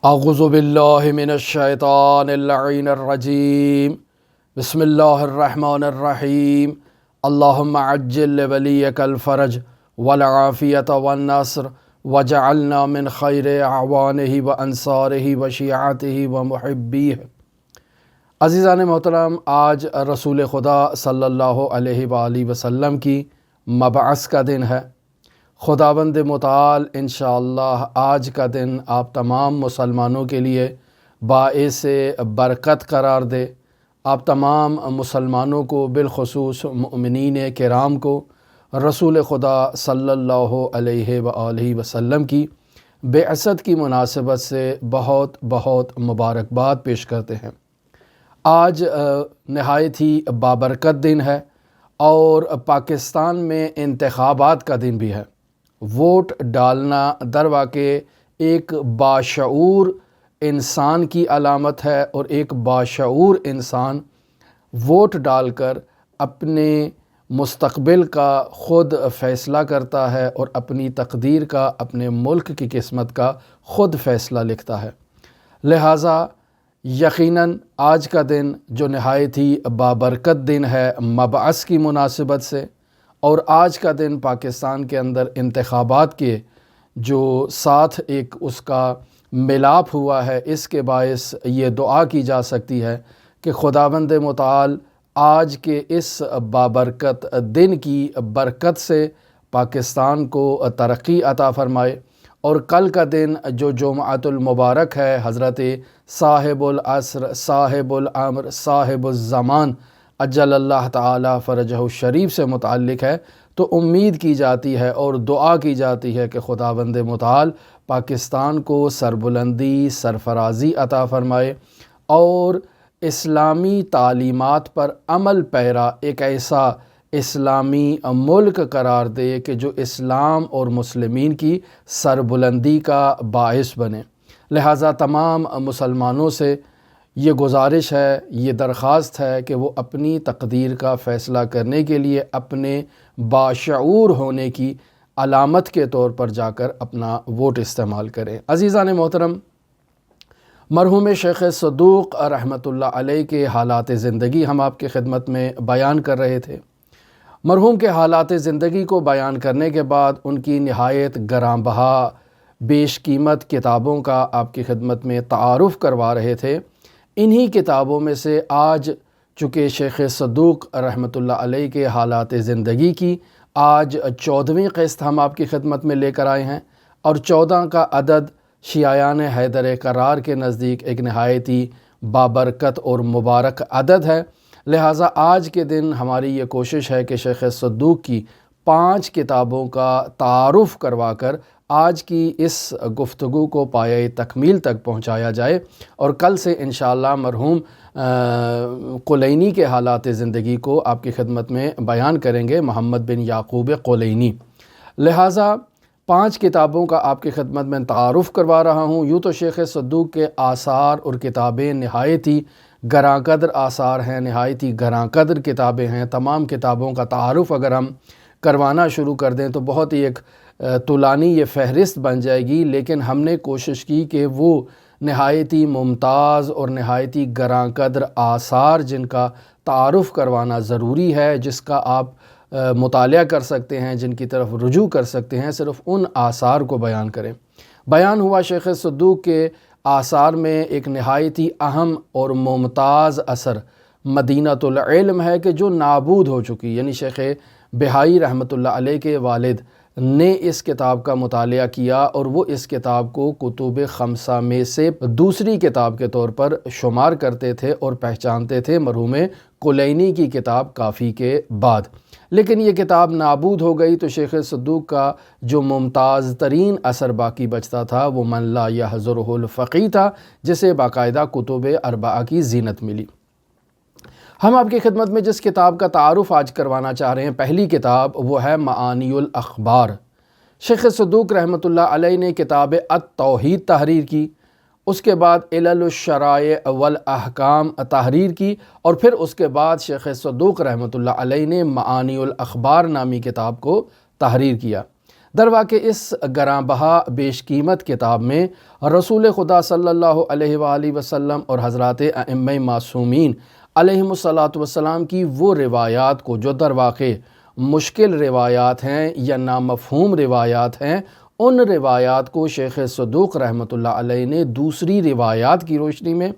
اعوذ باللہ من الشیطان اللعین الرجیم بسم اللہ الرحمن الرحیم اللہم عجل لولیک الفرج والعافیت والنصر وجعلنا من خیر اعوانہ وانصارہ وشیعاتہ ومحبیہ۔ عزیزان محترم، آج رسول خدا صلی اللہ علیہ وآلہ وسلم کی مبعث کا دن ہے۔ خداوند متعال انشاءاللہ آج کا دن آپ تمام مسلمانوں کے لیے باعث برکت قرار دے۔ آپ تمام مسلمانوں کو، بالخصوص مؤمنین کرام کو، رسول خدا صلی اللہ علیہ وآلہ وسلم کی بعثت کی مناسبت سے بہت بہت مبارکباد پیش کرتے ہیں۔ آج نہایت ہی بابرکت دن ہے اور پاکستان میں انتخابات کا دن بھی ہے۔ ووٹ ڈالنا در واقع ایک باشعور انسان کی علامت ہے، اور ایک باشعور انسان ووٹ ڈال کر اپنے مستقبل کا خود فیصلہ کرتا ہے اور اپنی تقدیر کا، اپنے ملک کی قسمت کا خود فیصلہ لکھتا ہے۔ لہٰذا یقیناً آج کا دن جو نہایت ہی بابرکت دن ہے مبعث کی مناسبت سے، اور آج کا دن پاکستان کے اندر انتخابات کے جو ساتھ ایک اس کا ملاپ ہوا ہے، اس کے باعث یہ دعا کی جا سکتی ہے کہ خداوند متعال آج کے اس بابرکت دن کی برکت سے پاکستان کو ترقی عطا فرمائے، اور کل کا دن جو جمعۃ المبارک ہے، حضرت صاحب العصر، صاحب الامر، صاحب الزمان اجل اللہ تعالی فرجہ الشریف سے متعلق ہے، تو امید کی جاتی ہے اور دعا کی جاتی ہے کہ خداوند متعال پاکستان کو سربلندی، سرفرازی عطا فرمائے اور اسلامی تعلیمات پر عمل پیرا ایک ایسا اسلامی ملک قرار دے کہ جو اسلام اور مسلمین کی سربلندی کا باعث بنے۔ لہٰذا تمام مسلمانوں سے یہ گزارش ہے، یہ درخواست ہے کہ وہ اپنی تقدیر کا فیصلہ کرنے کے لیے اپنے باشعور ہونے کی علامت کے طور پر جا کر اپنا ووٹ استعمال کریں۔ عزیزان محترم، مرحوم شیخ صدوق رحمۃ اللہ علیہ کے حالات زندگی ہم آپ کی خدمت میں بیان کر رہے تھے۔ مرحوم کے حالات زندگی کو بیان کرنے کے بعد ان کی نہایت گراں بہا بیش قیمت کتابوں کا آپ کی خدمت میں تعارف کروا رہے تھے۔ انہی کتابوں میں سے آج چونکہ شیخ صدوق رحمۃ اللہ علیہ کے حالات زندگی کی آج 14ویں قسط ہم آپ کی خدمت میں لے کر آئے ہیں، اور 14 کا عدد شیعیان حیدر کرار کے نزدیک ایک نہایت ہی بابرکت اور مبارک عدد ہے۔ لہٰذا آج کے دن ہماری یہ کوشش ہے کہ شیخ صدوق کی 5 کتابوں کا تعارف کروا کر آج کی اس گفتگو کو پایۂ تکمیل تک پہنچایا جائے، اور کل سے انشاءاللہ مرحوم قلینی کے حالات زندگی کو آپ کی خدمت میں بیان کریں گے، محمد بن یعقوب قلینی۔ لہٰذا 5 کتابوں کا آپ کی خدمت میں تعارف کروا رہا ہوں۔ یوں تو شیخ صدوق کے آثار اور کتابیں نہایت ہی گراں قدر آثار ہیں، نہایت ہی گراں قدر کتابیں ہیں۔ تمام کتابوں کا تعارف اگر ہم کروانا شروع کر دیں تو بہت ہی ایک طولانی یہ فہرست بن جائے گی، لیکن ہم نے کوشش کی کہ وہ نہایت ہی ممتاز اور نہایت ہی گراں قدر آثار جن کا تعارف کروانا ضروری ہے، جس کا آپ مطالعہ کر سکتے ہیں، جن کی طرف رجوع کر سکتے ہیں، صرف ان آثار کو بیان کریں۔ بیان ہوا شیخ صدوق کے آثار میں ایک نہایت ہی اہم اور ممتاز اثر مدینۃ العلم ہے کہ جو نابود ہو چکی، یعنی شیخ بہائی رحمۃ اللہ علیہ کے والد نے اس کتاب کا مطالعہ کیا، اور وہ اس کتاب کو کتب خمسہ میں سے دوسری کتاب کے طور پر شمار کرتے تھے اور پہچانتے تھے مرحوم قلینی کی کتاب کافی کے بعد۔ لیکن یہ کتاب نابود ہو گئی تو شیخ صدوق کا جو ممتاز ترین اثر باقی بچتا تھا وہ من لا یحضرہ الفقیہ تھا، جسے باقاعدہ کتب اربعہ کی زینت ملی۔ ہم آپ کی خدمت میں جس کتاب کا تعارف آج کروانا چاہ رہے ہیں، پہلی کتاب وہ ہے معانی الاخبار۔ شیخ صدوق رحمۃ اللہ علیہ نے کتاب التوحید تحریر کی، اس کے بعد علل الشرائع والاحکام تحریر کی، اور پھر اس کے بعد شیخ صدوق رحمۃ اللہ علیہ نے معانی الاخبار نامی کتاب کو تحریر کیا۔ در واقع اس گراں بہا بیش قیمت کتاب میں رسول خدا صلی اللہ علیہ وآلہ وسلم اور حضرات ائمہ معصومین علیہم الصلاۃ والسلام کی وہ روایات کو جو در واقع مشکل روایات ہیں یا نامفہوم روایات ہیں، ان روایات کو شیخ صدوق رحمۃ اللہ علیہ نے دوسری روایات کی روشنی میں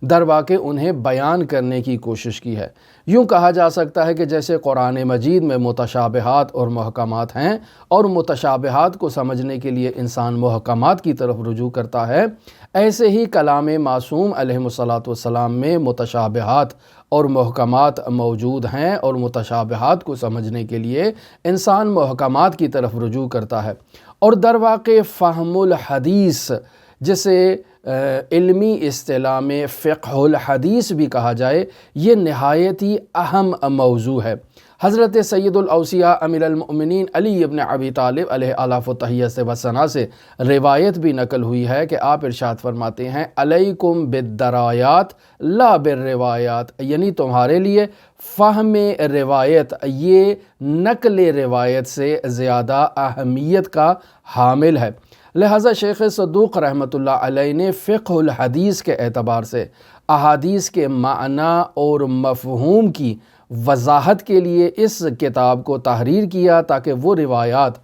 در واقع انہیں بیان کرنے کی کوشش کی ہے۔ یوں کہا جا سکتا ہے کہ جیسے قرآن مجید میں متشابہات اور محکمات ہیں اور متشابہات کو سمجھنے کے لیے انسان محکمات کی طرف رجوع کرتا ہے، ایسے ہی کلام معصوم علیہ الصلاۃ والسلام میں متشابہات اور محکمات موجود ہیں، اور متشابہات کو سمجھنے کے لیے انسان محکمات کی طرف رجوع کرتا ہے۔ اور در واقع فہم الحدیث، جسے علمی اصطلاح میں فقہ الحدیث بھی کہا جائے، یہ نہایت ہی اہم موضوع ہے۔ حضرت سید الاوصیاء امیر المؤمنین علی ابن ابی طالب علیہ آلاف و تحیّت و ثنا سے روایت بھی نقل ہوئی ہے کہ آپ ارشاد فرماتے ہیں، علیکم بالدرایات لا بالروایات، یعنی تمہارے لیے فہم روایت یہ نقل روایت سے زیادہ اہمیت کا حامل ہے۔ لہٰذا شیخ صدوق رحمۃ اللہ علیہ نے فقہ الحدیث کے اعتبار سے احادیث کے معنی اور مفہوم کی وضاحت کے لیے اس کتاب کو تحریر کیا، تاکہ وہ روایات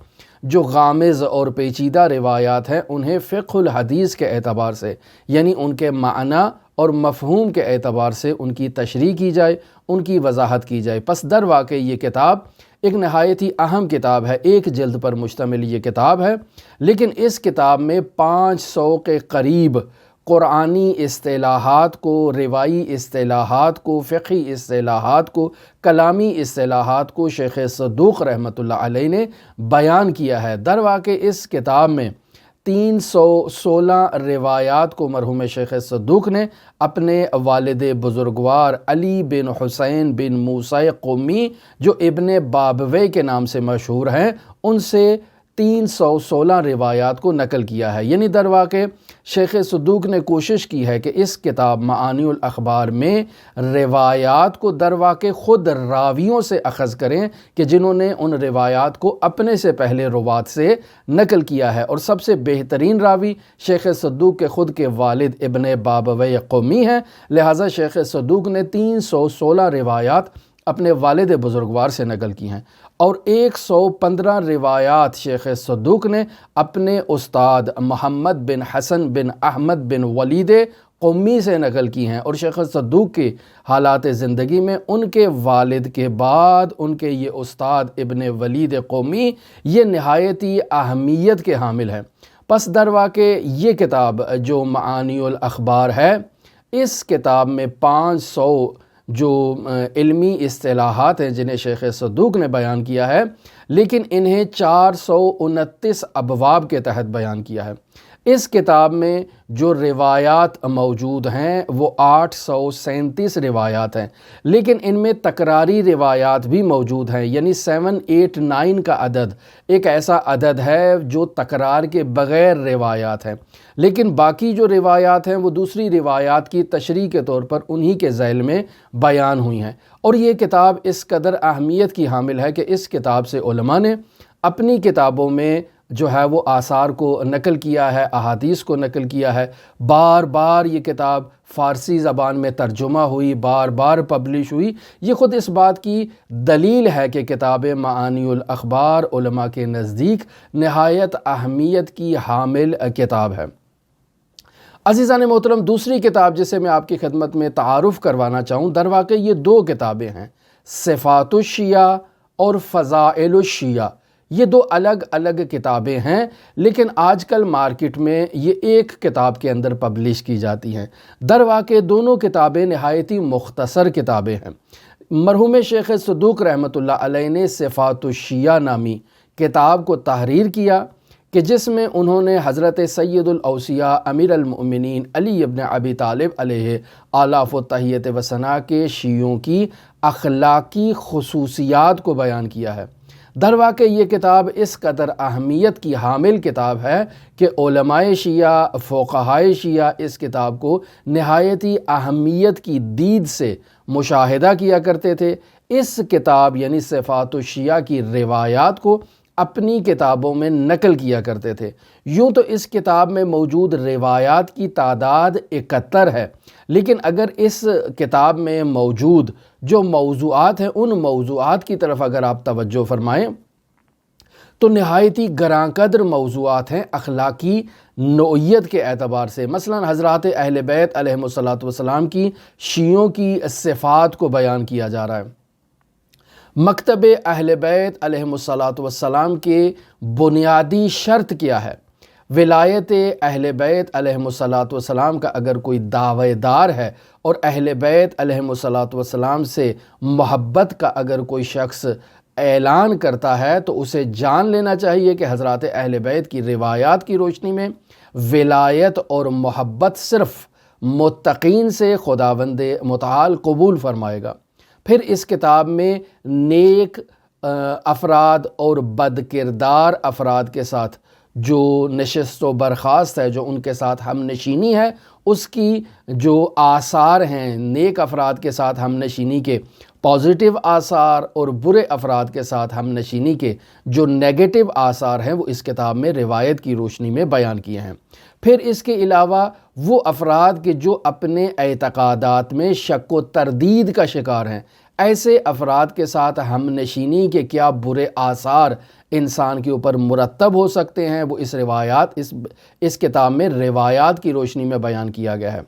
جو غامض اور پیچیدہ روایات ہیں انہیں فقہ الحدیث کے اعتبار سے، یعنی ان کے معنی اور مفہوم کے اعتبار سے ان کی تشریح کی جائے، ان کی وضاحت کی جائے۔ پس در واقع یہ کتاب ایک نہایت ہی اہم کتاب ہے، ایک جلد پر مشتمل یہ کتاب ہے، لیکن اس کتاب میں 500 کے قریب قرآنی اصطلاحات کو، روائی اصطلاحات کو، فقہی اصطلاحات کو، کلامی اصطلاحات کو شیخ صدوق رحمۃ اللہ علیہ نے بیان کیا ہے۔ در واقع اس کتاب میں 316 روایات کو مرحوم شیخ صدوق نے اپنے والد بزرگوار علی بن حسین بن موسیٰ قمی، جو ابن بابویہ کے نام سے مشہور ہیں، ان سے 316 روایات کو نقل کیا ہے۔ یعنی در واقع شیخ صدوق نے کوشش کی ہے کہ اس کتاب معانی الاخبار میں روایات کو در واقع خود راویوں سے اخذ کریں کہ جنہوں نے ان روایات کو اپنے سے پہلے روات سے نقل کیا ہے، اور سب سے بہترین راوی شیخ صدوق کے خود کے والد ابن بابویہ قمی ہیں۔ لہٰذا شیخ صدوق نے 316 روایات اپنے والد بزرگوار سے نقل کی ہیں، اور 115 روایات شیخ صدوق نے اپنے استاد محمد بن حسن بن احمد بن ولید قمی سے نقل کی ہیں، اور شیخ صدوق کے حالات زندگی میں ان کے والد کے بعد ان کے یہ استاد ابن ولید قمی یہ نہایت ہی اہمیت کے حامل ہیں۔ پس در واقع یہ کتاب جو معانی الاخبار ہے، اس کتاب میں 500 جو علمی اصطلاحات ہیں جنہیں شیخ صدوق نے بیان کیا ہے، لیکن انہیں 429 ابواب کے تحت بیان کیا ہے۔ اس کتاب میں جو روایات موجود ہیں وہ 837 روایات ہیں، لیکن ان میں تکراری روایات بھی موجود ہیں، یعنی 789 کا عدد ایک ایسا عدد ہے جو تکرار کے بغیر روایات ہیں، لیکن باقی جو روایات ہیں وہ دوسری روایات کی تشریح کے طور پر انہی کے ذیل میں بیان ہوئی ہیں۔ اور یہ کتاب اس قدر اہمیت کی حامل ہے کہ اس کتاب سے علماء نے اپنی کتابوں میں جو ہے وہ آثار کو نقل کیا ہے، احادیث کو نقل کیا ہے۔ بار بار یہ کتاب فارسی زبان میں ترجمہ ہوئی، بار بار پبلش ہوئی۔ یہ خود اس بات کی دلیل ہے کہ کتاب معانی الاخبار علماء کے نزدیک نہایت اہمیت کی حامل کتاب ہے۔ عزیزان محترم، دوسری کتاب جسے میں آپ کی خدمت میں تعارف کروانا چاہوں، در واقع یہ 2 کتابیں ہیں، صفات الشیعہ اور فضائل الشیعہ۔ یہ 2 الگ الگ کتابیں ہیں، لیکن آج کل مارکیٹ میں یہ ایک کتاب کے اندر پبلش کی جاتی ہیں۔ در واقع دونوں کتابیں نہایت ہی مختصر کتابیں ہیں۔ مرحوم شیخ صدوق رحمۃ اللہ علیہ نے صفات الشیعہ نامی کتاب کو تحریر کیا کہ جس میں انہوں نے حضرت سید الاوصیاء امیر المؤمنین علی ابن ابی طالب علیہ آلاف و تحیّت و ثنا کے شیعوں کی اخلاقی خصوصیات کو بیان کیا ہے۔ در واقع یہ کتاب اس قدر اہمیت کی حامل کتاب ہے کہ علماء شیعہ، فقہائے شیعہ اس کتاب کو نہایت ہی اہمیت کی دید سے مشاہدہ کیا کرتے تھے۔ اس کتاب یعنی صفات الشیعہ کی روایات کو اپنی کتابوں میں نقل کیا کرتے تھے۔ یوں تو اس کتاب میں موجود روایات کی تعداد 71 ہے، لیکن اگر اس کتاب میں موجود جو موضوعات ہیں ان موضوعات کی طرف اگر آپ توجہ فرمائیں تو نہایت ہی گراں قدر موضوعات ہیں اخلاقی نوعیت کے اعتبار سے۔ مثلا حضرات اہل بیت علیہم السلام کی شیعوں کی صفات کو بیان کیا جا رہا ہے۔ مکتب اہل بیت علیہم السلام کے بنیادی شرط کیا ہے؟ ولایت اہل بیت علیہم السلام کا اگر کوئی دعوے دار ہے اور اہل بیت علیہم السلام سے محبت کا اگر کوئی شخص اعلان کرتا ہے تو اسے جان لینا چاہیے کہ حضرات اہل بیت کی روایات کی روشنی میں ولایت اور محبت صرف متقین سے خداوند متعال قبول فرمائے گا۔ پھر اس کتاب میں نیک افراد اور بد کردار افراد کے ساتھ جو نشست و برخاست ہے، جو ان کے ساتھ ہم نشینی ہے، اس کی جو آثار ہیں نیک افراد کے ساتھ ہم نشینی کے پازیٹیو آثار اور برے افراد کے ساتھ ہم نشینی کے جو نیگیٹو آثار ہیں وہ اس کتاب میں روایت کی روشنی میں بیان کیے ہیں۔ پھر اس کے علاوہ وہ افراد کے جو اپنے اعتقادات میں شک و تردید کا شکار ہیں، ایسے افراد کے ساتھ ہم نشینی کے کیا برے آثار انسان کے اوپر مرتب ہو سکتے ہیں، وہ اس کتاب میں روایات کی روشنی میں بیان کیا گیا ہے۔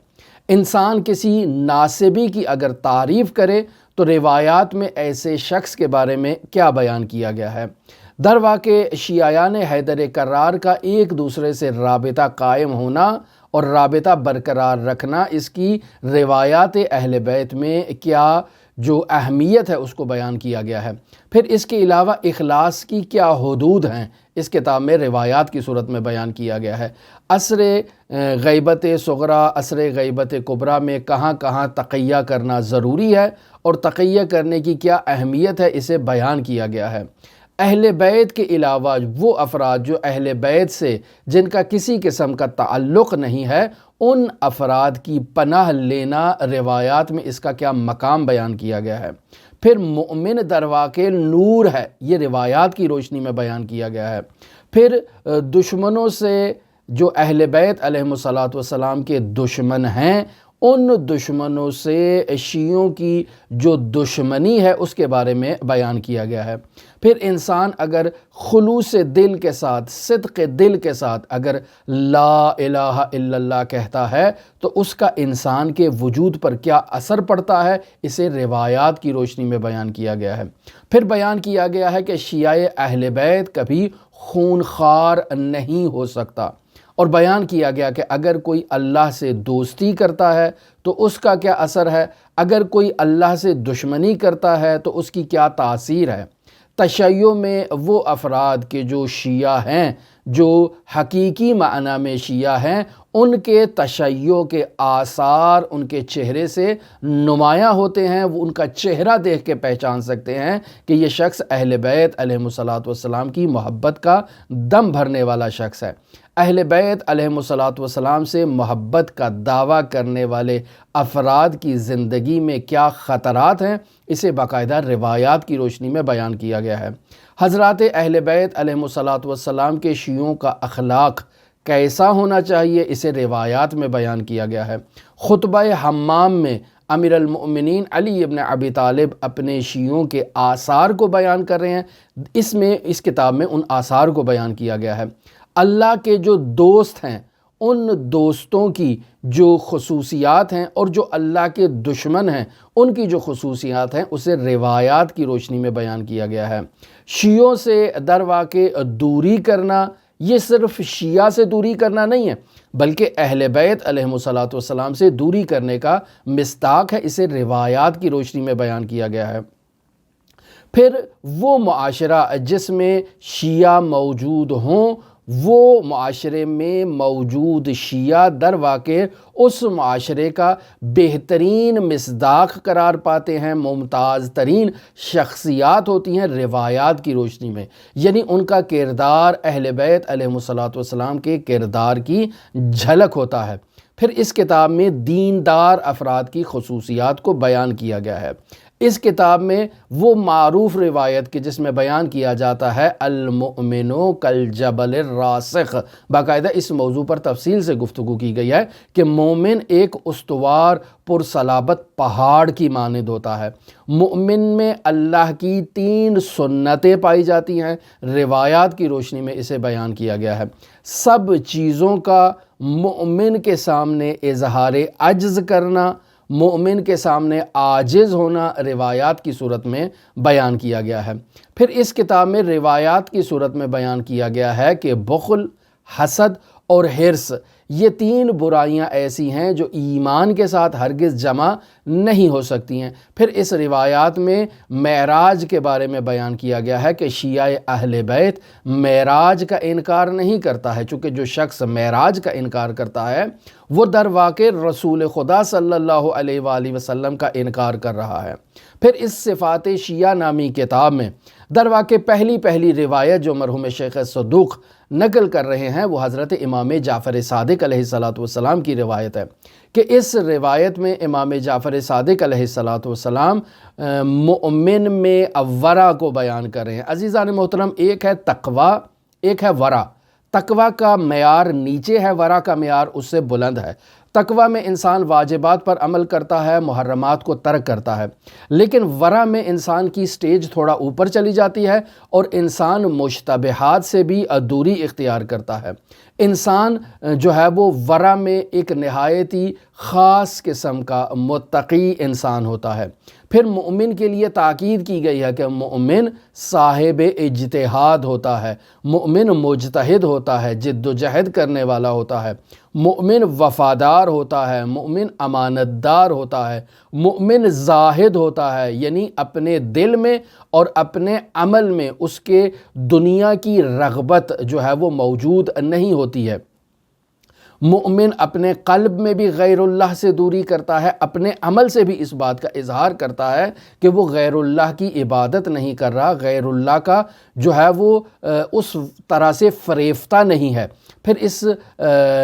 انسان کسی ناسبی کی اگر تعریف کرے تو روایات میں ایسے شخص کے بارے میں کیا بیان کیا گیا ہے۔ در واقع شیعیان حیدر کرار کا ایک دوسرے سے رابطہ قائم ہونا اور رابطہ برقرار رکھنا، اس کی روایات اہل بیت میں کیا جو اہمیت ہے اس کو بیان کیا گیا ہے۔ پھر اس کے علاوہ اخلاص کی کیا حدود ہیں، اس کتاب میں روایات کی صورت میں بیان کیا گیا ہے۔ عصر غیبت صغریٰ، عصر غیبت کبریٰ میں کہاں کہاں تقیہ کرنا ضروری ہے اور تقیہ کرنے کی کیا اہمیت ہے، اسے بیان کیا گیا ہے۔ اہل بیت کے علاوہ وہ افراد جو اہل بیت سے جن کا کسی قسم کا تعلق نہیں ہے، ان افراد کی پناہ لینا روایات میں اس کا کیا مقام بیان کیا گیا ہے۔ پھر مومن در واقع نور ہے، یہ روایات کی روشنی میں بیان کیا گیا ہے۔ پھر دشمنوں سے جو اہل بیت علیہم السلام کے دشمن ہیں، ان دشمنوں سے شیعوں کی جو دشمنی ہے اس کے بارے میں بیان کیا گیا ہے۔ پھر انسان اگر خلوص دل کے ساتھ، صدق دل کے ساتھ اگر لا الہ الا اللہ کہتا ہے تو اس کا انسان کے وجود پر کیا اثر پڑتا ہے، اسے روایات کی روشنی میں بیان کیا گیا ہے۔ پھر بیان کیا گیا ہے کہ شیعہ اہل بیت کبھی خونخوار نہیں ہو سکتا، اور بیان کیا گیا کہ اگر کوئی اللہ سے دوستی کرتا ہے تو اس کا کیا اثر ہے، اگر کوئی اللہ سے دشمنی کرتا ہے تو اس کی کیا تاثیر ہے۔ تشیع میں وہ افراد کے جو شیعہ ہیں، جو حقیقی معنی میں شیعہ ہیں، ان کے تشیع کے آثار ان کے چہرے سے نمایاں ہوتے ہیں، وہ ان کا چہرہ دیکھ کے پہچان سکتے ہیں کہ یہ شخص اہل بیت علیہم السلام کی محبت کا دم بھرنے والا شخص ہے۔ اہل بیت علیہم السلام سے محبت کا دعویٰ کرنے والے افراد کی زندگی میں کیا خطرات ہیں، اسے باقاعدہ روایات کی روشنی میں بیان کیا گیا ہے۔ حضرات اہل بیت علیہم السلام کے شیعوں کا اخلاق کیسا ہونا چاہیے، اسے روایات میں بیان کیا گیا ہے۔ خطبہ حمام میں امیر المؤمنین علی ابن ابی طالب اپنے شیعوں کے آثار کو بیان کر رہے ہیں، اس کتاب میں ان آثار کو بیان کیا گیا ہے۔ اللہ کے جو دوست ہیں ان دوستوں کی جو خصوصیات ہیں اور جو اللہ کے دشمن ہیں ان کی جو خصوصیات ہیں اسے روایات کی روشنی میں بیان کیا گیا ہے۔ شیعوں سے در واقع دوری کرنا، یہ صرف شیعہ سے دوری کرنا نہیں ہے بلکہ اہل بیت علیہم السلام سے دوری کرنے کا مصداق ہے، اسے روایات کی روشنی میں بیان کیا گیا ہے۔ پھر وہ معاشرہ جس میں شیعہ موجود ہوں، وہ معاشرے میں موجود شیعہ در واقع اس معاشرے کا بہترین مصداق قرار پاتے ہیں، ممتاز ترین شخصیات ہوتی ہیں روایات کی روشنی میں، یعنی ان کا کردار اہل بیت علیہم السلام کے کردار کی جھلک ہوتا ہے۔ پھر اس کتاب میں دیندار افراد کی خصوصیات کو بیان کیا گیا ہے۔ اس کتاب میں وہ معروف روایت کی جس میں بیان کیا جاتا ہے المؤمن کالجبل الراسخ، باقاعدہ اس موضوع پر تفصیل سے گفتگو کی گئی ہے کہ مومن ایک استوار پرصلابت پہاڑ کی مانند ہوتا ہے۔ مومن میں اللہ کی 3 سنتیں پائی جاتی ہیں، روایات کی روشنی میں اسے بیان کیا گیا ہے۔ سب چیزوں کا مومن کے سامنے اظہار عجز کرنا، مومن کے سامنے عاجز ہونا روایات کی صورت میں بیان کیا گیا ہے۔ پھر اس کتاب میں روایات کی صورت میں بیان کیا گیا ہے کہ بخل، حسد اور حرص یہ 3 برائیاں ایسی ہیں جو ایمان کے ساتھ ہرگز جمع نہیں ہو سکتی ہیں۔ پھر اس روایات میں معراج کے بارے میں بیان کیا گیا ہے کہ شیعہ اہل بیت معراج کا انکار نہیں کرتا ہے، چونکہ جو شخص معراج کا انکار کرتا ہے وہ در واقع رسول خدا صلی اللہ علیہ وآلہ وسلم کا انکار کر رہا ہے۔ پھر اس صفات شیعہ نامی کتاب میں در واقع پہلی روایت جو مرحوم شیخ صدوق نقل کر رہے ہیں وہ حضرت امام جعفر صادق علیہ السلام کی روایت ہے کہ اس روایت میں امام جعفر صادق علیہ السلام مؤمن میں ورع کو بیان کر رہے ہیں۔ عزیزان محترم، ایک ہے تقوی، ایک ہے ورع۔ تقوی کا معیار نیچے ہے، ورع کا معیار اس سے بلند ہے۔ تقوی میں انسان واجبات پر عمل کرتا ہے، محرمات کو ترک کرتا ہے، لیکن ورع میں انسان کی سٹیج تھوڑا اوپر چلی جاتی ہے اور انسان مشتبہات سے بھی دوری اختیار کرتا ہے۔ انسان جو ہے وہ ورع میں ایک نہایت ہی خاص قسم کا متقی انسان ہوتا ہے۔ پھر مومن کے لیے تاکید کی گئی ہے کہ مومن صاحب اجتہاد ہوتا ہے، مومن مجتہد ہوتا ہے، جد و جہد کرنے والا ہوتا ہے، مومن وفادار ہوتا ہے، مومن امانت دار ہوتا ہے، مومن زاہد ہوتا ہے، یعنی اپنے دل میں اور اپنے عمل میں اس کے دنیا کی رغبت جو ہے وہ موجود نہیں ہوتی ہے۔ مومن اپنے قلب میں بھی غیر اللہ سے دوری کرتا ہے، اپنے عمل سے بھی اس بات کا اظہار کرتا ہے کہ وہ غیر اللہ کی عبادت نہیں کر رہا، غیر اللہ کا جو ہے وہ اس طرح سے فریفتہ نہیں ہے۔ پھر اس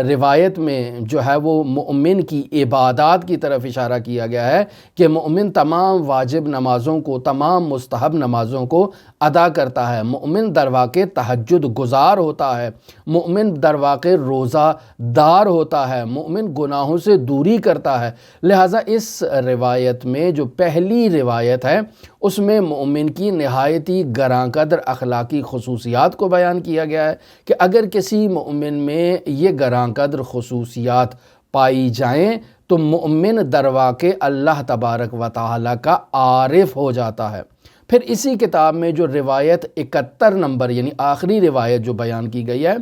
روایت میں جو ہے وہ مومن کی عبادات کی طرف اشارہ کیا گیا ہے کہ مومن تمام واجب نمازوں کو، تمام مستحب نمازوں کو ادا کرتا ہے، مومن در واقع تہجد گزار ہوتا ہے، مومن در واقع روزہ دار ہوتا ہے، مومن گناہوں سے دوری کرتا ہے۔ لہٰذا اس روایت میں جو پہلی روایت ہے اس میں مومن کی نہایتی گراں قدر اخلاقی خصوصیات کو بیان کیا گیا ہے کہ اگر کسی مومن میں یہ گراں قدر خصوصیات پائی جائیں تو مومن در واقع اللہ تبارک و تعالی کا عارف ہو جاتا ہے۔ پھر اسی کتاب میں جو روایت 71 نمبر یعنی آخری روایت جو بیان کی گئی ہے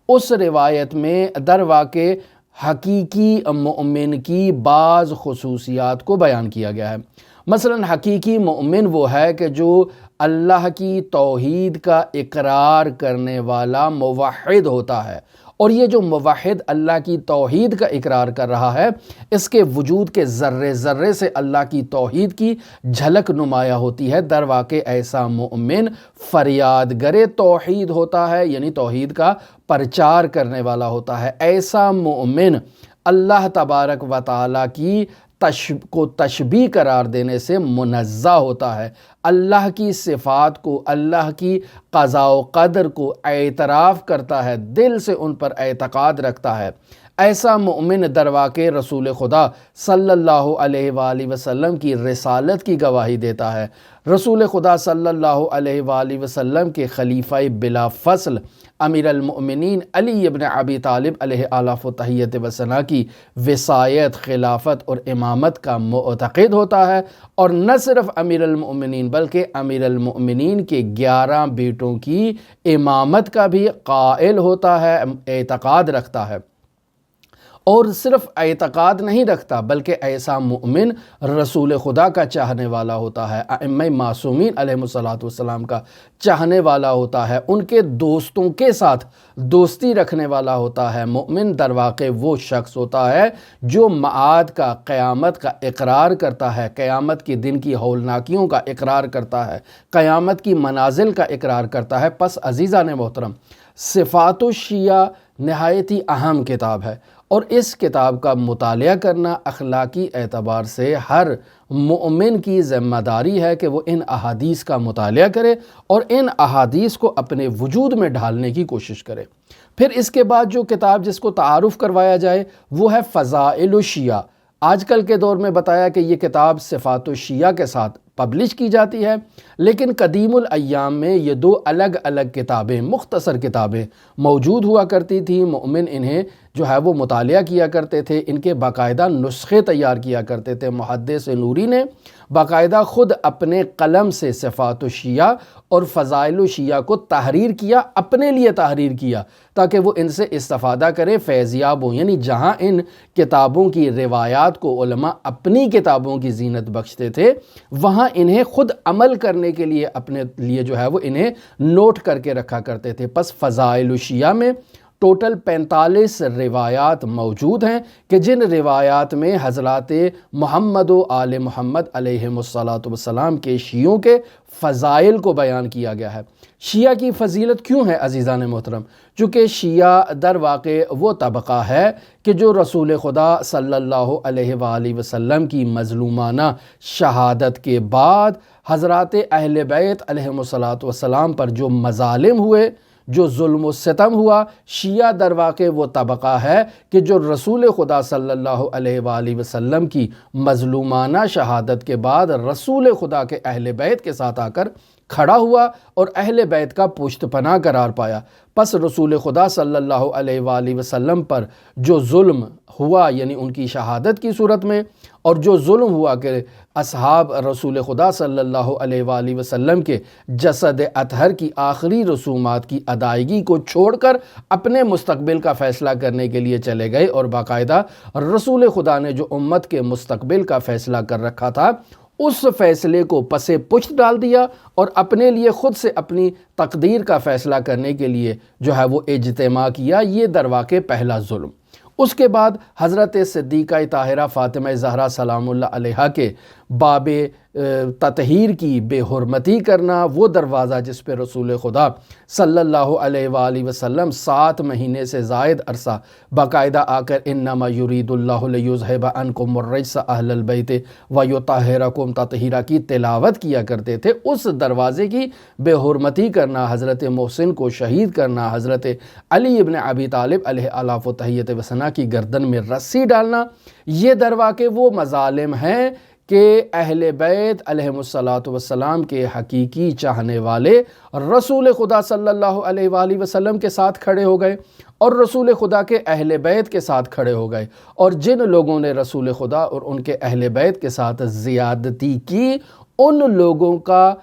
اس روایت میں در واقع حقیقی مومن کی بعض خصوصیات کو بیان کیا گیا ہے۔ مثلا حقیقی مومن وہ ہے کہ جو اللہ کی توحید کا اقرار کرنے والا موحد ہوتا ہے، اور یہ جو موحد اللہ کی توحید کا اقرار کر رہا ہے اس کے وجود کے ذرے ذرے سے اللہ کی توحید کی جھلک نمایاں ہوتی ہے۔ در واقع ایسا مومن فریاد گر توحید ہوتا ہے، یعنی توحید کا پرچار کرنے والا ہوتا ہے۔ ایسا مومن اللہ تبارک و تعالی کی کو تشبیہ قرار دینے سے منزہ ہوتا ہے، اللہ کی صفات کو، اللہ کی قضاء و قدر کو اعتراف کرتا ہے، دل سے ان پر اعتقاد رکھتا ہے۔ ایسا مومن در واقع رسول خدا صلی اللہ علیہ وآلہ وسلم کی رسالت کی گواہی دیتا ہے، رسول خدا صلی اللہ علیہ وآلہ وسلم کے خلیفہ بلا فصل امیر المؤمنین علی ابن ابی طالب علیہ آلاف و تحیت و ثنا کی وصایت، خلافت اور امامت کا معتقد ہوتا ہے، اور نہ صرف امیر المؤمنین بلکہ امیر المؤمنین کے 11 بیٹوں کی امامت کا بھی قائل ہوتا ہے، اعتقاد رکھتا ہے۔ اور صرف اعتقاد نہیں رکھتا بلکہ ایسا مومن رسول خدا کا چاہنے والا ہوتا ہے، ائمہ معصومین علیہ السلام کا چاہنے والا ہوتا ہے، ان کے دوستوں کے ساتھ دوستی رکھنے والا ہوتا ہے۔ مومن در واقع وہ شخص ہوتا ہے جو معاد کا، قیامت کا اقرار کرتا ہے، قیامت کے دن کی ہولناکیوں کا اقرار کرتا ہے، قیامت کی منازل کا اقرار کرتا ہے۔ پس عزیزان محترم، صفات الشیعہ نہایت ہی اہم کتاب ہے، اور اس کتاب کا مطالعہ کرنا اخلاقی اعتبار سے ہر مومن کی ذمہ داری ہے کہ وہ ان احادیث کا مطالعہ کرے اور ان احادیث کو اپنے وجود میں ڈھالنے کی کوشش کرے۔ پھر اس کے بعد جو کتاب جس کو تعارف کروایا جائے وہ ہے فضائل الشیعہ۔ آج کل کے دور میں بتایا کہ یہ کتاب صفات الشیعہ کے ساتھ پبلش کی جاتی ہے، لیکن قدیم الایام میں یہ دو الگ الگ کتابیں، مختصر کتابیں موجود ہوا کرتی تھیں۔ مومن انہیں جو ہے وہ مطالعہ کیا کرتے تھے، ان کے باقاعدہ نسخے تیار کیا کرتے تھے۔ محدث نوری نے باقاعدہ خود اپنے قلم سے صفات الشیعہ اور فضائل الشیعہ کو تحریر کیا، اپنے لیے تحریر کیا تاکہ وہ ان سے استفادہ کریں، فیضیاب ہوں۔ یعنی جہاں ان کتابوں کی روایات کو علماء اپنی کتابوں کی زینت بخشتے تھے، وہاں انہیں خود عمل کرنے کے لیے اپنے لیے جو ہے وہ انہیں نوٹ کر کے رکھا کرتے تھے۔ پس فضائل الشیعہ میں ٹوٹل 45 روایات موجود ہیں کہ جن روایات میں حضرات محمد و آل محمد علیہم السلام کے شیعوں کے فضائل کو بیان کیا گیا ہے۔ شیعہ کی فضیلت کیوں ہے عزیزان محترم؟ چونکہ شیعہ در واقع وہ طبقہ ہے کہ جو رسول خدا صلی اللہ علیہ وآلہ وسلم کی مظلومانہ شہادت کے بعد حضرات اہل بیت علیہم السلام پر جو مظالم ہوئے، جو ظلم و ستم ہوا، شیعہ در واقع وہ طبقہ ہے کہ جو رسول خدا صلی اللہ علیہ وآلہ وسلم کی مظلومانہ شہادت کے بعد رسول خدا کے اہل بیت کے ساتھ آ کر کھڑا ہوا اور اہل بیت کا پشت پناہ قرار پایا۔ پس رسول خدا صلی اللہ علیہ وآلہ وسلم پر جو ظلم ہوا، یعنی ان کی شہادت کی صورت میں، اور جو ظلم ہوا کہ اصحاب رسول خدا صلی اللہ علیہ وآلہ وسلم کے جسد اطہر کی آخری رسومات کی ادائیگی کو چھوڑ کر اپنے مستقبل کا فیصلہ کرنے کے لیے چلے گئے، اور باقاعدہ رسول خدا نے جو امت کے مستقبل کا فیصلہ کر رکھا تھا اس فیصلے کو پس پشت ڈال دیا اور اپنے لیے خود سے اپنی تقدیر کا فیصلہ کرنے کے لیے جو ہے وہ اجتماع کیا۔ یہ در واقع پہلا ظلم۔ اس کے بعد حضرت صدیقہ طاہرہ فاطمہ زہرا سلام اللہ علیہا کے باب تطہیر کی بے حرمتی کرنا، وہ دروازہ جس پہ رسول خدا صلی اللہ علیہ وآلہ وسلم 7 مہینے سے زائد عرصہ باقاعدہ آ کر انما یرید اللہ لیذھب عنکم الرجس اہل البیت ویطہرکم تطہیرا کی تلاوت کیا کرتے تھے، اس دروازے کی بے حرمتی کرنا، حضرت محسن کو شہید کرنا، حضرت علی ابن ابی طالب علیہ الاف و تحیت وثنا کی گردن میں رسی ڈالنا، یہ در واقع وہ مظالم ہیں کہ اہل بیت علیہم السلام کے حقیقی چاہنے والے رسول خدا صلی اللہ علیہ وآلہ وسلم کے ساتھ کھڑے ہو گئے اور رسول خدا کے اہل بیت کے ساتھ کھڑے ہو گئے، اور جن لوگوں نے رسول خدا اور ان کے اہل بیت کے ساتھ زیادتی کی، ان لوگوں کا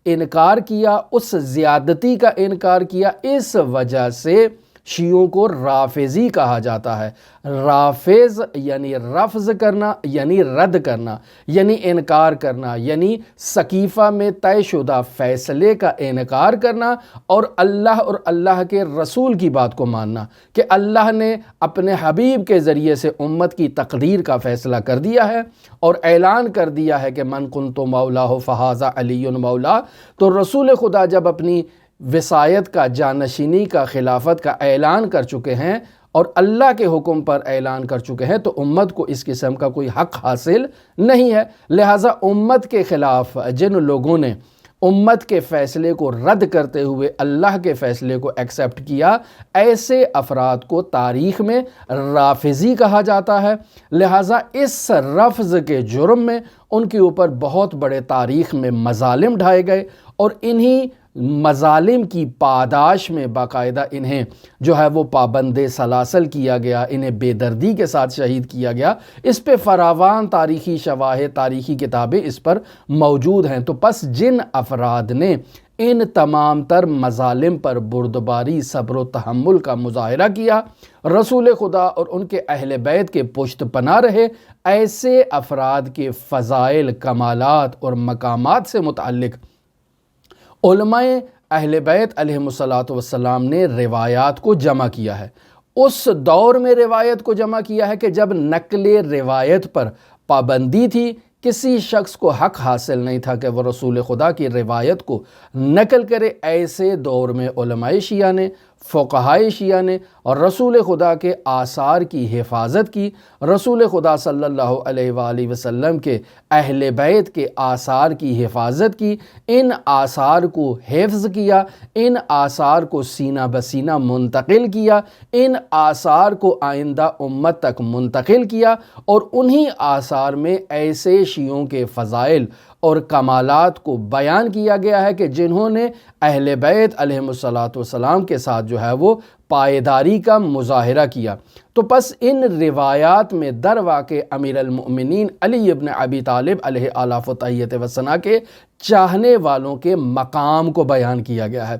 انکار کیا، اس زیادتی کا انکار کیا۔ اس وجہ سے شیعوں کو رافضی کہا جاتا ہے۔ رافض یعنی رفض کرنا، یعنی رد کرنا، یعنی انکار کرنا، یعنی سقیفہ میں طے شدہ فیصلے کا انکار کرنا، اور اللہ کے رسول کی بات کو ماننا کہ اللہ نے اپنے حبیب کے ذریعے سے امت کی تقدیر کا فیصلہ کر دیا ہے اور اعلان کر دیا ہے کہ من کنت مولاہ فہذا علی مولا۔ تو رسول خدا جب اپنی وصایت کا، جانشینی کا، خلافت کا اعلان کر چکے ہیں اور اللہ کے حکم پر اعلان کر چکے ہیں، تو امت کو اس قسم کا کوئی حق حاصل نہیں ہے۔ لہٰذا امت کے خلاف جن لوگوں نے امت کے فیصلے کو رد کرتے ہوئے اللہ کے فیصلے کو ایکسیپٹ کیا، ایسے افراد کو تاریخ میں رافضی کہا جاتا ہے۔ لہٰذا اس رفض کے جرم میں ان کے اوپر بہت بڑے تاریخ میں مظالم ڈھائے گئے، اور انہی مظالم کی پاداش میں باقاعدہ انہیں جو ہے وہ پابند سلاسل کیا گیا، انہیں بے دردی کے ساتھ شہید کیا گیا۔ اس پہ فراوان تاریخی شواہد، تاریخی کتابیں اس پر موجود ہیں۔ تو پس جن افراد نے ان تمام تر مظالم پر بردباری، صبر و تحمل کا مظاہرہ کیا، رسول خدا اور ان کے اہل بیت کے پشت پناہ رہے، ایسے افراد کے فضائل، کمالات اور مقامات سے متعلق علماء اہل بیت علیہم السلام نے روایات کو جمع کیا ہے۔ اس دور میں روایت کو جمع کیا ہے کہ جب نقل روایت پر پابندی تھی، کسی شخص کو حق حاصل نہیں تھا کہ وہ رسول خدا کی روایت کو نقل کرے۔ ایسے دور میں علماء شیعہ نے فقہائے شیعہ نے اور رسول خدا کے آثار کی حفاظت کی، رسول خدا صلی اللہ علیہ وآلہ وسلم کے اہل بیت کے آثار کی حفاظت کی، ان آثار کو حفظ کیا، ان آثار کو سینہ بسینہ منتقل کیا، ان آثار کو آئندہ امت تک منتقل کیا، اور انہی آثار میں ایسے شیعوں کے فضائل اور کمالات کو بیان کیا گیا ہے کہ جنہوں نے اہل بیت علیہم الصلاۃ کے ساتھ جو ہے وہ پائیداری کا مظاہرہ کیا۔ تو پس ان روایات میں در واقع امیر المؤمنین علی ابن ابی طالب علیہ آلاف و تحیت و ثنا کے چاہنے والوں کے مقام کو بیان کیا گیا ہے۔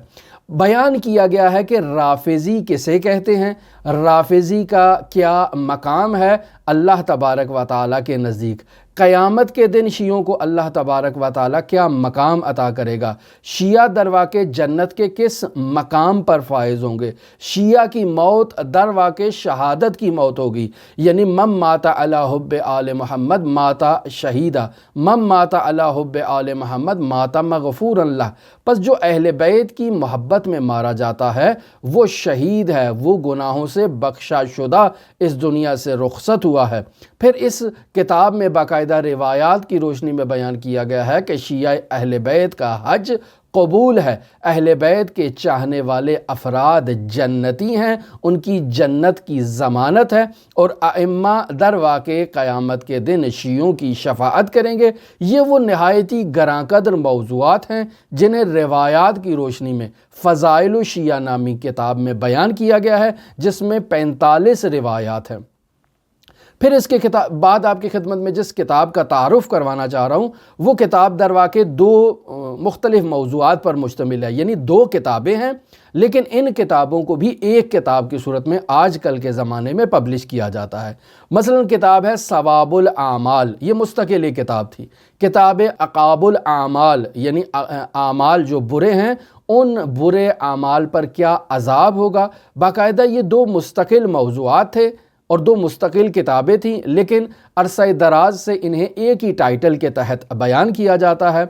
بیان کیا گیا ہے کہ رافضی کسے کہتے ہیں، رافضی کا کیا مقام ہے اللہ تبارک و تعالیٰ کے نزدیک، قیامت کے دن شیعوں کو اللہ تبارک و تعالیٰ کیا مقام عطا کرے گا، شیعہ در واقع جنت کے کس مقام پر فائز ہوں گے، شیعہ کی موت در واقع شہادت کی موت ہوگی، یعنی من مات علی حب آل محمد مات شہیدہ، من مات علی حب آل محمد مات مغفور اللہ۔ پس جو اہل بیت کی محبت میں مارا جاتا ہے وہ شہید ہے، وہ گناہوں سے بخشا شدہ اس دنیا سے رخصت ہوا ہے۔ پھر اس کتاب میں باقاعدہ روایات کی روشنی میں بیان کیا گیا ہے کہ شیعہ اہل بیت کا حج قبول ہے، اہل بیت کے چاہنے والے افراد جنتی ہیں، ان کی جنت کی ضمانت ہے، اور ائمہ در واقع قیامت کے دن شیعوں کی شفاعت کریں گے۔ یہ وہ نہایتی گراں قدر موضوعات ہیں جنہیں روایات کی روشنی میں فضائل الشیعہ نامی کتاب میں بیان کیا گیا ہے، جس میں 45 روایات ہیں۔ پھر اس کے بعد آپ کی خدمت میں جس کتاب کا تعارف کروانا چاہ رہا ہوں وہ کتاب در واقع 2 مختلف موضوعات پر مشتمل ہے، یعنی 2 کتابیں ہیں، لیکن ان کتابوں کو بھی ایک کتاب کی صورت میں آج کل کے زمانے میں پبلش کیا جاتا ہے۔ مثلا کتاب ہے ثواب الاعمال، یہ مستقل ایک کتاب تھی۔ کتاب عقاب الاعمال، یعنی اعمال جو برے ہیں ان برے اعمال پر کیا عذاب ہوگا۔ باقاعدہ یہ 2 مستقل موضوعات تھے اور 2 مستقل کتابیں تھیں، لیکن عرصہ دراز سے انہیں ایک ہی ٹائٹل کے تحت بیان کیا جاتا ہے۔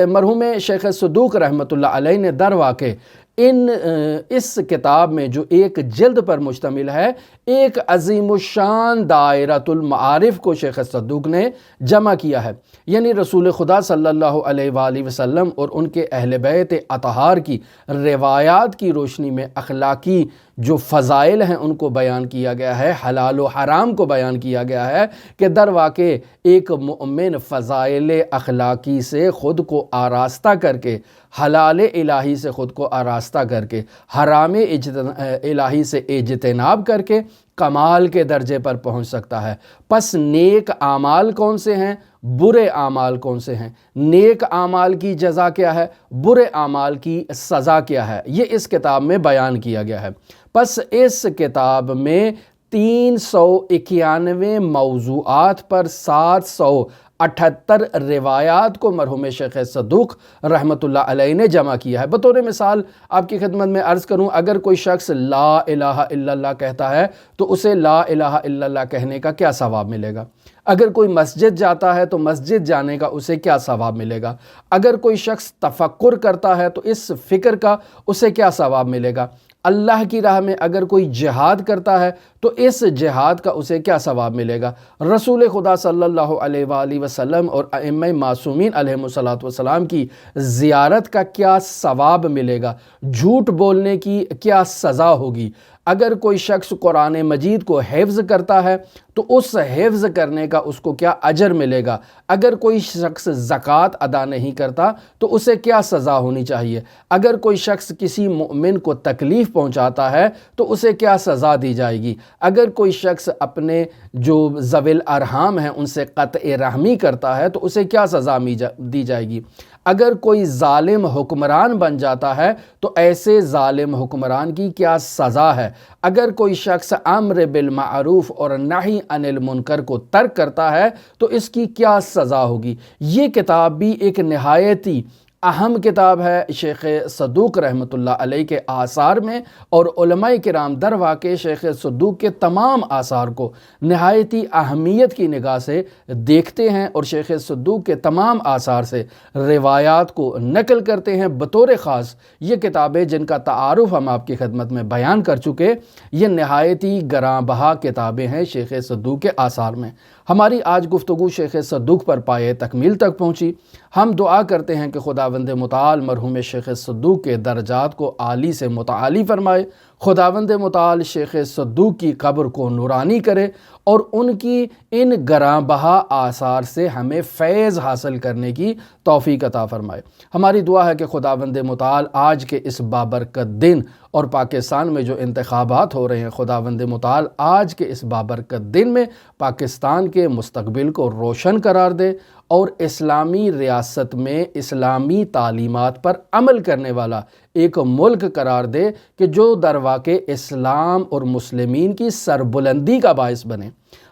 مرحوم شیخ صدوق رحمۃ اللہ علیہ نے در واقع اس کتاب میں جو ایک جلد پر مشتمل ہے، ایک عظیم الشان دائرۃ المعارف کو شیخ صدوق نے جمع کیا ہے، یعنی رسول خدا صلی اللہ علیہ وآلہ وسلم اور ان کے اہل بیت اطہار کی روایات کی روشنی میں اخلاقی جو فضائل ہیں ان کو بیان کیا گیا ہے، حلال و حرام کو بیان کیا گیا ہے کہ در واقع ایک مؤمن فضائل اخلاقی سے خود کو آراستہ کر کے، حلال الہی سے خود کو آراستہ کر کے، حرام الہی سے اجتناب کر کے کمال کے درجے پر پہنچ سکتا ہے۔ پس نیک اعمال کون سے ہیں، برے اعمال کون سے ہیں، نیک اعمال کی جزا کیا ہے، برے اعمال کی سزا کیا ہے، یہ اس کتاب میں بیان کیا گیا ہے۔ پس اس کتاب میں 391 موضوعات پر 778 روایات کو مرحوم شیخ صدوق رحمۃ اللہ علیہ نے جمع کیا ہے۔ بطور مثال آپ کی خدمت میں عرض کروں، اگر کوئی شخص لا الہ الا اللہ کہتا ہے تو اسے لا الہ الا اللہ کہنے کا کیا ثواب ملے گا؟ اگر کوئی مسجد جاتا ہے تو مسجد جانے کا اسے کیا ثواب ملے گا؟ اگر کوئی شخص تفکر کرتا ہے تو اس فکر کا اسے کیا ثواب ملے گا؟ اللہ کی راہ میں اگر کوئی جہاد کرتا ہے تو اس جہاد کا اسے کیا ثواب ملے گا؟ رسول خدا صلی اللہ علیہ وآلہ وسلم اور ائمہ معصومین علیہم الصلاۃ والسلام کی زیارت کا کیا ثواب ملے گا؟ جھوٹ بولنے کی کیا سزا ہوگی؟ اگر کوئی شخص قرآن مجید کو حفظ کرتا ہے تو اس حفظ کرنے کا اس کو کیا اجر ملے گا؟ اگر کوئی شخص زکوٰۃ ادا نہیں کرتا تو اسے کیا سزا ہونی چاہیے؟ اگر کوئی شخص کسی مؤمن کو تکلیف پہنچاتا ہے تو اسے کیا سزا دی جائے گی؟ اگر کوئی شخص اپنے جو ذوی الارحام ہیں ان سے قطع رحمی کرتا ہے تو اسے کیا سزا دی جائے گی؟ اگر کوئی ظالم حکمران بن جاتا ہے تو ایسے ظالم حکمران کی کیا سزا ہے؟ اگر کوئی شخص امر بالمعروف اور نہی عن المنکر کو ترک کرتا ہے تو اس کی کیا سزا ہوگی؟ یہ کتاب بھی ایک نہایتی اہم کتاب ہے شیخ صدوق رحمۃ اللہ علیہ کے آثار میں، اور علماء کرام در واقع شیخ صدوق کے تمام آثار کو نہایتی اہمیت کی نگاہ سے دیکھتے ہیں اور شیخ صدوق کے تمام آثار سے روایات کو نقل کرتے ہیں۔ بطور خاص یہ کتابیں جن کا تعارف ہم آپ کی خدمت میں بیان کر چکے، یہ نہایتی گراں بہا کتابیں ہیں شیخ صدوق کے آثار میں۔ ہماری آج گفتگو شیخ صدوق پر پائے تکمیل تک پہنچی۔ ہم دعا کرتے ہیں کہ خداوند متعال مرحوم شیخ صدوق کے درجات کو عالی سے متعالی فرمائے، خداوند متعال شیخ صدوق کی قبر کو نورانی کرے اور ان کی ان گراں بہا آثار سے ہمیں فیض حاصل کرنے کی توفیق عطا فرمائے۔ ہماری دعا ہے کہ خداوند متعال آج کے اس بابرکت دن اور پاکستان میں جو انتخابات ہو رہے ہیں، خداوند متعال آج کے اس بابرکت دن میں پاکستان کے مستقبل کو روشن قرار دے اور اسلامی ریاست میں اسلامی تعلیمات پر عمل کرنے والا ایک ملک قرار دے کہ جو در واقع اسلام اور مسلمین کی سربلندی کا باعث بنے۔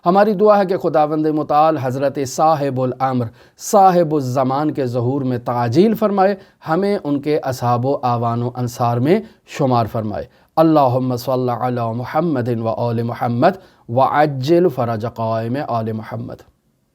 ہماری دعا ہے کہ خداوند متعال حضرت صاحب الامر صاحب الزمان کے ظہور میں تعجیل فرمائے، ہمیں ان کے اصحاب و اعوان و انصار میں شمار فرمائے۔ اللہم صلی علی محمد و آل محمد وعجل فرج قائم آل محمد۔